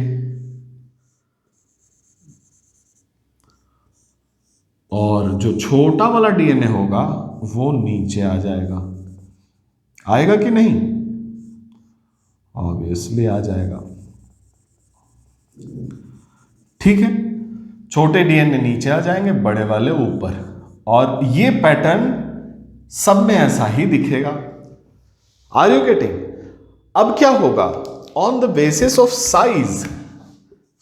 और जो छोटा वाला डीएनए होगा वो नीचे आ जाएगा। आएगा कि नहीं, ऑब्वियसली आ जाएगा। ठीक है, छोटे डीएनए नीचे आ जाएंगे, बड़े वाले ऊपर, और ये पैटर्न सब में ऐसा ही दिखेगा। Are you getting? अब क्या होगा, on the basis of size,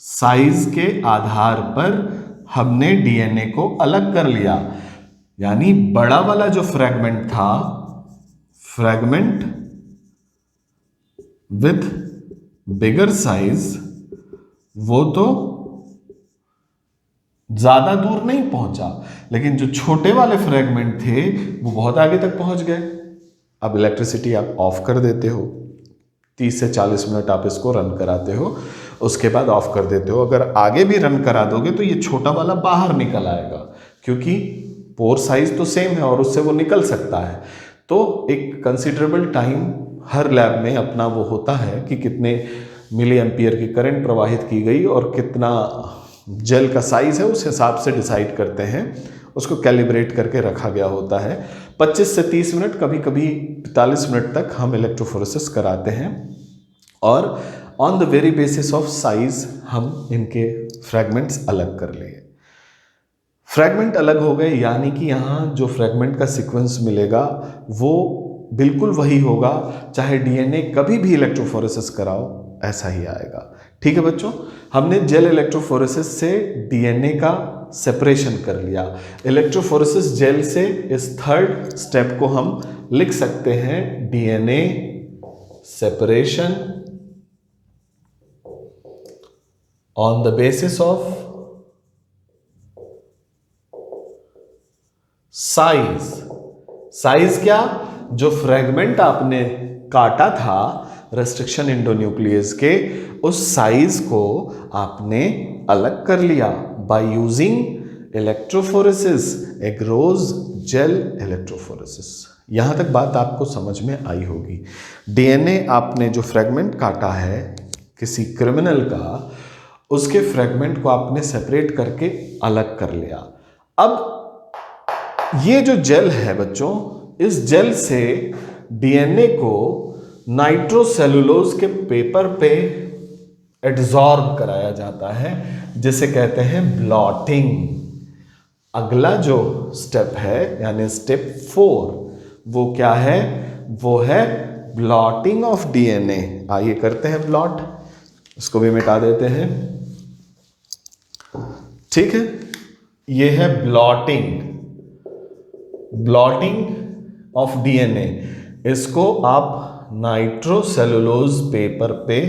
size के आधार पर हमने डीएनए को अलग कर लिया, यानी बड़ा वाला जो फ्रेगमेंट था, फ्रेगमेंट विथ बिगर साइज, वो तो ज्यादा दूर नहीं पहुंचा, लेकिन जो छोटे वाले फ्रेगमेंट थे वो बहुत आगे तक पहुंच गए। अब इलेक्ट्रिसिटी आप ऑफ कर देते हो, 30 से 40 मिनट आप इसको रन कराते हो, उसके बाद ऑफ कर देते हो। अगर आगे भी रन करा दोगे तो ये छोटा वाला बाहर निकल आएगा, क्योंकि पोर साइज तो सेम है और उससे वो निकल सकता है। तो एक कंसिडरेबल टाइम हर लैब में अपना वो होता है कि कितने मिली एम्पियर की करंट प्रवाहित की गई और कितना जेल का साइज है, उस हिसाब से डिसाइड करते हैं, उसको कैलिब्रेट करके रखा गया होता है। 25 से 30 मिनट, कभी कभी 45 मिनट तक हम इलेक्ट्रोफोरेसिस कराते हैं, और on the very basis of size हम इनके फ्रैगमेंट्स अलग कर लेंगे। फ्रैगमेंट अलग हो गए, यानी कि यहाँ जो फ्रैगमेंट का सीक्वेंस मिलेगा वो बिल्कुल वही होगा, चाहे डीएनए कभी भी इलेक्ट्रोफोरेसिस कराओ ऐसा ही आएगा। ठीक है बच्चों, हमने जेल इलेक्ट्रोफोरेसिस से डीएनए का सेपरेशन कर लिया। इलेक्ट्रोफोरेसिस जेल से इस थर्ड स्टेप को हम लिख सकते हैं DNA separation on the basis of size. Size क्या? जो फ्रैगमेंट आपने काटा था रेस्ट्रिक्शन एंडोन्यूक्लियस के, उस साइज को आपने अलग कर लिया by using electrophoresis, एग्रोज gel electrophoresis. यहां तक बात आपको समझ में आई होगी। डीएनए आपने जो फ्रैगमेंट काटा है किसी क्रिमिनल का, उसके फ्रैगमेंट को आपने सेपरेट करके अलग कर लिया। अब ये जो जेल है बच्चों, इस जेल से डीएनए को नाइट्रोसेलुलोज के पेपर पे एड्सॉर्ब कराया जाता है, जिसे कहते हैं ब्लॉटिंग। अगला जो स्टेप है यानी स्टेप 4, वो क्या है? वो है ब्लॉटिंग ऑफ डीएनए। आइए करते हैं ब्लॉट, इसको भी मिटा देते हैं। ठीक है, ये है ब्लॉटिंग, ब्लॉटिंग ऑफ डीएनए। इसको आप नाइट्रोसेलुलोज पेपर पे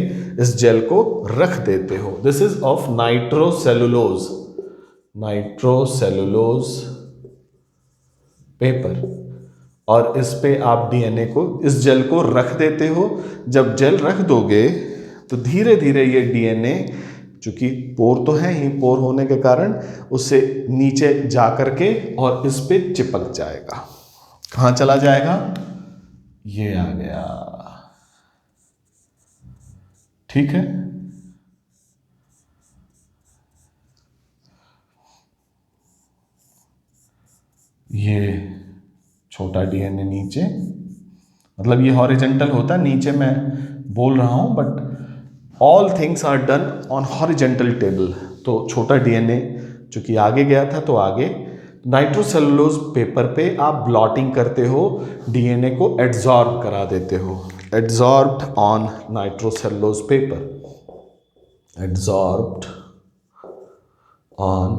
इस जेल को रख देते हो। This is of nitrocellulose, nitrocellulose paper, और इस पे आप डीएनए को, इस जेल को रख देते हो। जब जेल रख दोगे तो धीरे धीरे ये डीएनए, चूंकि पोर तो है ही, पोर होने के कारण उससे नीचे जा करके और इस पे चिपक जाएगा। कहां चला जाएगा? ये आ गया। ठीक है, ये छोटा डीएनए नीचे, मतलब ये हॉरिजेंटल होता, नीचे मैं बोल रहा हूं but all things are done on horizontal table. तो छोटा डीएनए चूंकि आगे गया था तो आगे नाइट्रोसेलुलोज पेपर पे आप ब्लॉटिंग करते हो, डीएनए को एड्सॉर्ब करा देते हो। Adsorbed on nitrocellulose paper, adsorbed on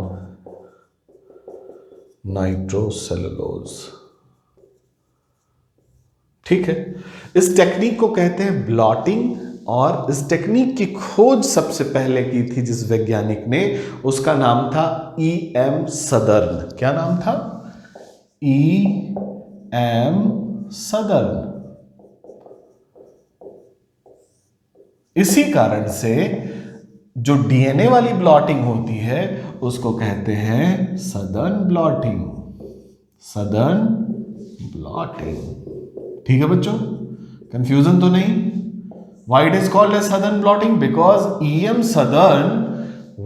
nitrocellulose. ठीक है, इस टेक्निक को कहते हैं ब्लॉटिंग, और इस टेक्निक की खोज सबसे पहले की थी जिस वैज्ञानिक ने, उसका नाम था E.M. सदर्न। क्या नाम था? E.M. सदर्न। इसी कारण से जो डीएनए वाली ब्लॉटिंग होती है उसको कहते हैं सदर्न ब्लॉटिंग, सदर्न ब्लॉटिंग। ठीक है बच्चों, कंफ्यूजन तो नहीं? Why it is called as southern blotting? Because E.M. Southern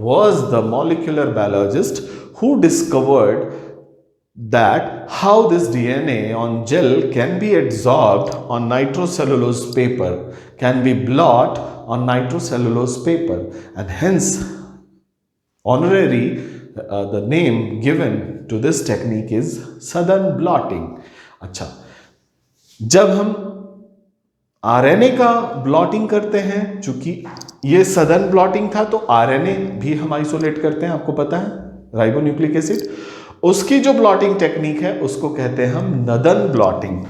was the molecular biologist who discovered that how this DNA on gel can be adsorbed on nitrocellulose paper, can be blot on nitrocellulose paper, and hence honorary the name given to this technique is southern blotting. अच्छा, जब हम RNA का blotting करते हैं, चूंकि ये southern blotting था तो आरएनए भी हम आइसोलेट करते हैं, आपको पता है, राइबोन्यूक्लिक एसिड। उसकी जो ब्लॉटिंग टेक्निक है उसको कहते हैं हम नदर्न ब्लॉटिंग,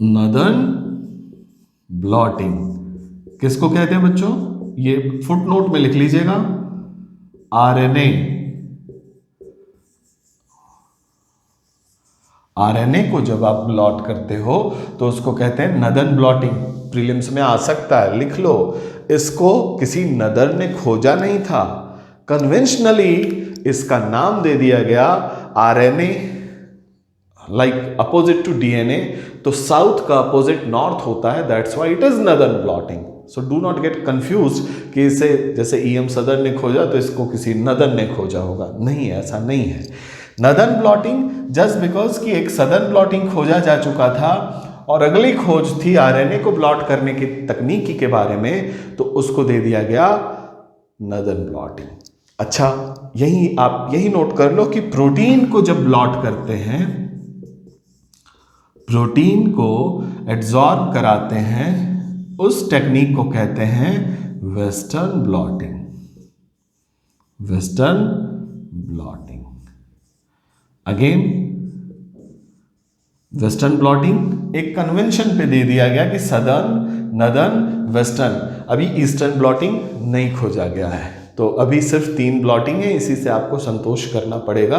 नदर्न ब्लॉटिंग। किसको कहते हैं बच्चों? ये फुटनोट में लिख लीजिएगा, आरएनए, आरएनए को जब आप ब्लॉट करते हो तो उसको कहते हैं नदर्न ब्लॉटिंग। प्रीलिम्स में आ सकता है, लिख लो, इसको किसी नदर ने खोजा नहीं था, कन्वेंशनली इसका नाम दे दिया गया RNA, like opposite to DNA, तो साउथ का अपोजिट नॉर्थ होता है, that's why it is northern blotting. So do not get confuse कि इसे जैसे E.M. सदर्न ने खोजा तो इसको किसी नदर ने खोजा होगा, नहीं, ऐसा नहीं है। नदर्न ब्लॉटिंग जस्ट बिकॉज कि एक सदर्न ब्लॉटिंग खोजा जा चुका था और अगली खोज थी आरएनए को ब्लॉट करने की तकनीकी के बारे में, तो उसको दे दिया गया नदर्न ब्लॉटिंग। अच्छा, आप यही नोट कर लो कि प्रोटीन को जब ब्लॉट करते हैं, प्रोटीन को एड्सॉर्ब कराते हैं, उस टेक्निक को कहते हैं western blotting. Western blotting. Again western blotting एक कन्वेंशन पे दे दिया गया कि सदर्न, नदर्न, वेस्टर्न। अभी ईस्टर्न ब्लॉटिंग नहीं खोजा गया है, तो अभी सिर्फ 3 ब्लॉटिंग है, इसी से आपको संतोष करना पड़ेगा।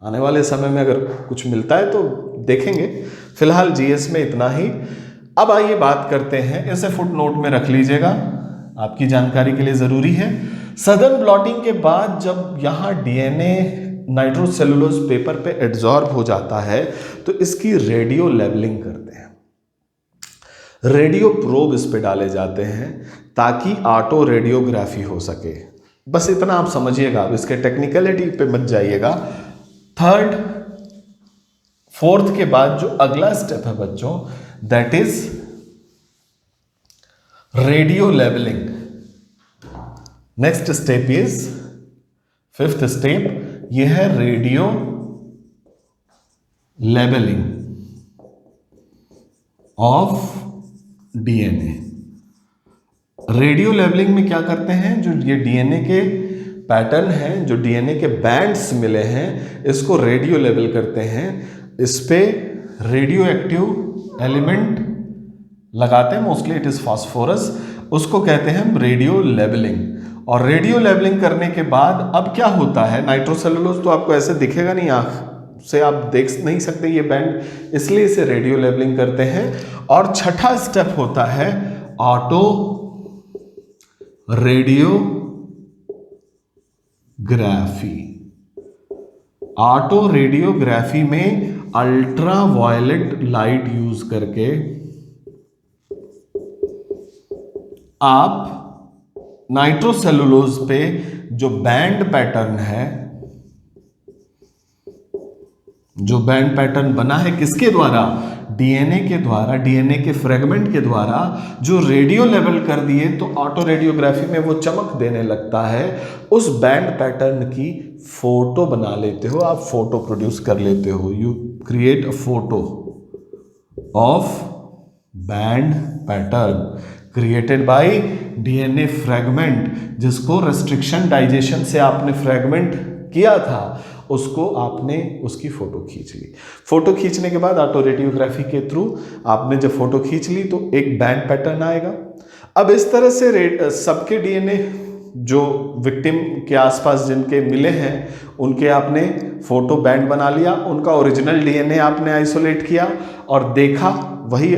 आने वाले समय में अगर कुछ मिलता है तो देखेंगे, फिलहाल जीएस में इतना ही। अब आइए बात करते हैं, इसे फुट नोट में रख लीजिएगा, आपकी जानकारी के लिए ज़रूरी है। सदर्न ब्लॉटिंग के बाद जब यहाँ डीएनए नाइट्रोसेलुलोज पेपर पे एड्सॉर्ब हो जाता है तो इसकी रेडियो लेबलिंग करते हैं। रेडियो प्रोब इस पे डाले जाते हैं ताकि ऑटो रेडियोग्राफी हो सके। बस इतना आप समझिएगा, इसके टेक्निकलिटी पे मत जाइएगा। थर्ड, फोर्थ के बाद जो अगला स्टेप है बच्चों, that is radio labelling. Next step is, fifth step, यह है radio labelling of DNA. Radio labelling में क्या करते हैं, जो ये डीएनए के पैटर्न हैं, जो डीएनए के बैंड्स मिले हैं, इसको रेडियो लेबल करते हैं। इस पे रेडियो एक्टिव एलिमेंट लगाते हैं, मोस्टली इट इज फास्फोरस, उसको कहते हैं हम रेडियो लेबलिंग। और रेडियो लेबलिंग करने के बाद अब क्या होता है, नाइट्रोसेलुलोज तो आपको ऐसे दिखेगा नहीं, आंख से आप देख नहीं सकते ये बैंड, इसलिए इसे रेडियो लेबलिंग करते हैं। और छठा स्टेप होता है ऑटो रेडियोग्राफी। ऑटो रेडियोग्राफी में अल्ट्रा वायलेट लाइट यूज करके आप नाइट्रोसेलुलोज पे जो बैंड पैटर्न है, जो बैंड पैटर्न बना है किसके द्वारा, डीएनए के द्वारा, डीएनए के फ्रेगमेंट के द्वारा जो रेडियो लेवल कर दिए, तो ऑटो रेडियोग्राफी में वो चमक देने लगता है। उस बैंड पैटर्न की फोटो बना लेते हो आप, फोटो प्रोड्यूस कर लेते हो। You create a photo of band pattern created by DNA fragment, जिसको रेस्ट्रिक्शन डाइजेशन से आपने फ्रेगमेंट किया था, उसको आपने उसकी फोटो खींच ली। फोटो खींचने के बाद ऑटो रेडियोग्राफी के थ्रू आपने जब फोटो खींच ली तो एक बैंड पैटर्न आएगा। अब इस तरह से सबके डीएनए जो विक्टिम के आसपास जिनके मिले हैं उनके आपने फोटो बैंड बना लिया, उनका ओरिजिनल डीएनए आपने आइसोलेट किया और देखा, वही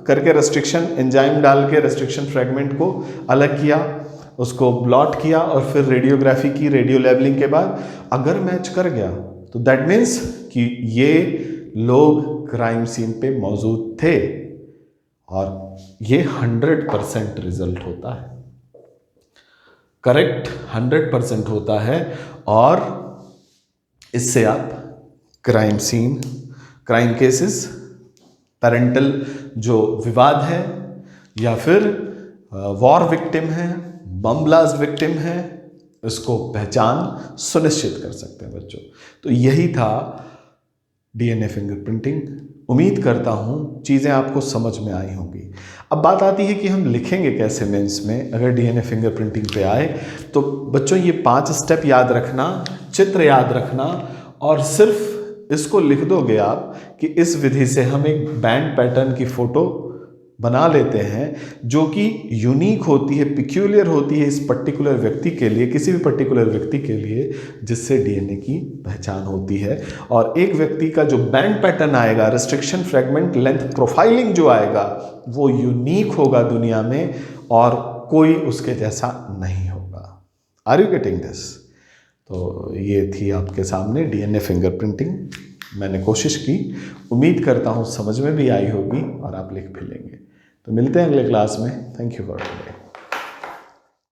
करके रेस्ट्रिक्शन एंजाइम डाल के रेस्ट्रिक्शन फ्रेगमेंट को अलग किया, उसको ब्लॉट किया और फिर रेडियोग्राफी की। रेडियो लेबलिंग के बाद अगर मैच कर गया तो दैट मीन्स कि ये लोग क्राइम सीन पे मौजूद थे, और ये 100% रिजल्ट होता है, करेक्ट 100% होता है। और इससे आप crime scene, crime cases, parental जो विवाद है, या फिर वॉर विक्टिम है, बम ब्लास्ट विक्टिम है, इसको पहचान सुनिश्चित कर सकते हैं बच्चों। तो यही था डीएनए फिंगरप्रिंटिंग। उम्मीद करता हूँ चीज़ें आपको समझ में आई होंगी। अब बात आती है कि हम लिखेंगे कैसे मेंस में अगर डीएनए फिंगरप्रिंटिंग पे आए। तो बच्चों ये 5 स्टेप याद रखना, चित्र याद रखना, और सिर्फ इसको लिख दोगे आप कि इस विधि से हम एक बैंड पैटर्न की फोटो बना लेते हैं जो कि यूनिक होती है, पिक्यूलियर होती है इस पर्टिकुलर व्यक्ति के लिए, किसी भी पर्टिकुलर व्यक्ति के लिए, जिससे डीएनए की पहचान होती है। और एक व्यक्ति का जो बैंड पैटर्न आएगा, रेस्ट्रिक्शन फ्रेगमेंट लेंथ प्रोफाइलिंग जो आएगा, वो यूनिक होगा दुनिया में और कोई उसके जैसा नहीं होगा। Are you getting this? तो ये थी आपके सामने डीएनए फिंगरप्रिंटिंग। मैंने कोशिश की, उम्मीद करता हूँ समझ में भी आई होगी और आप लिख भी लेंगे। तो मिलते हैं अगले क्लास में। Thank you for today.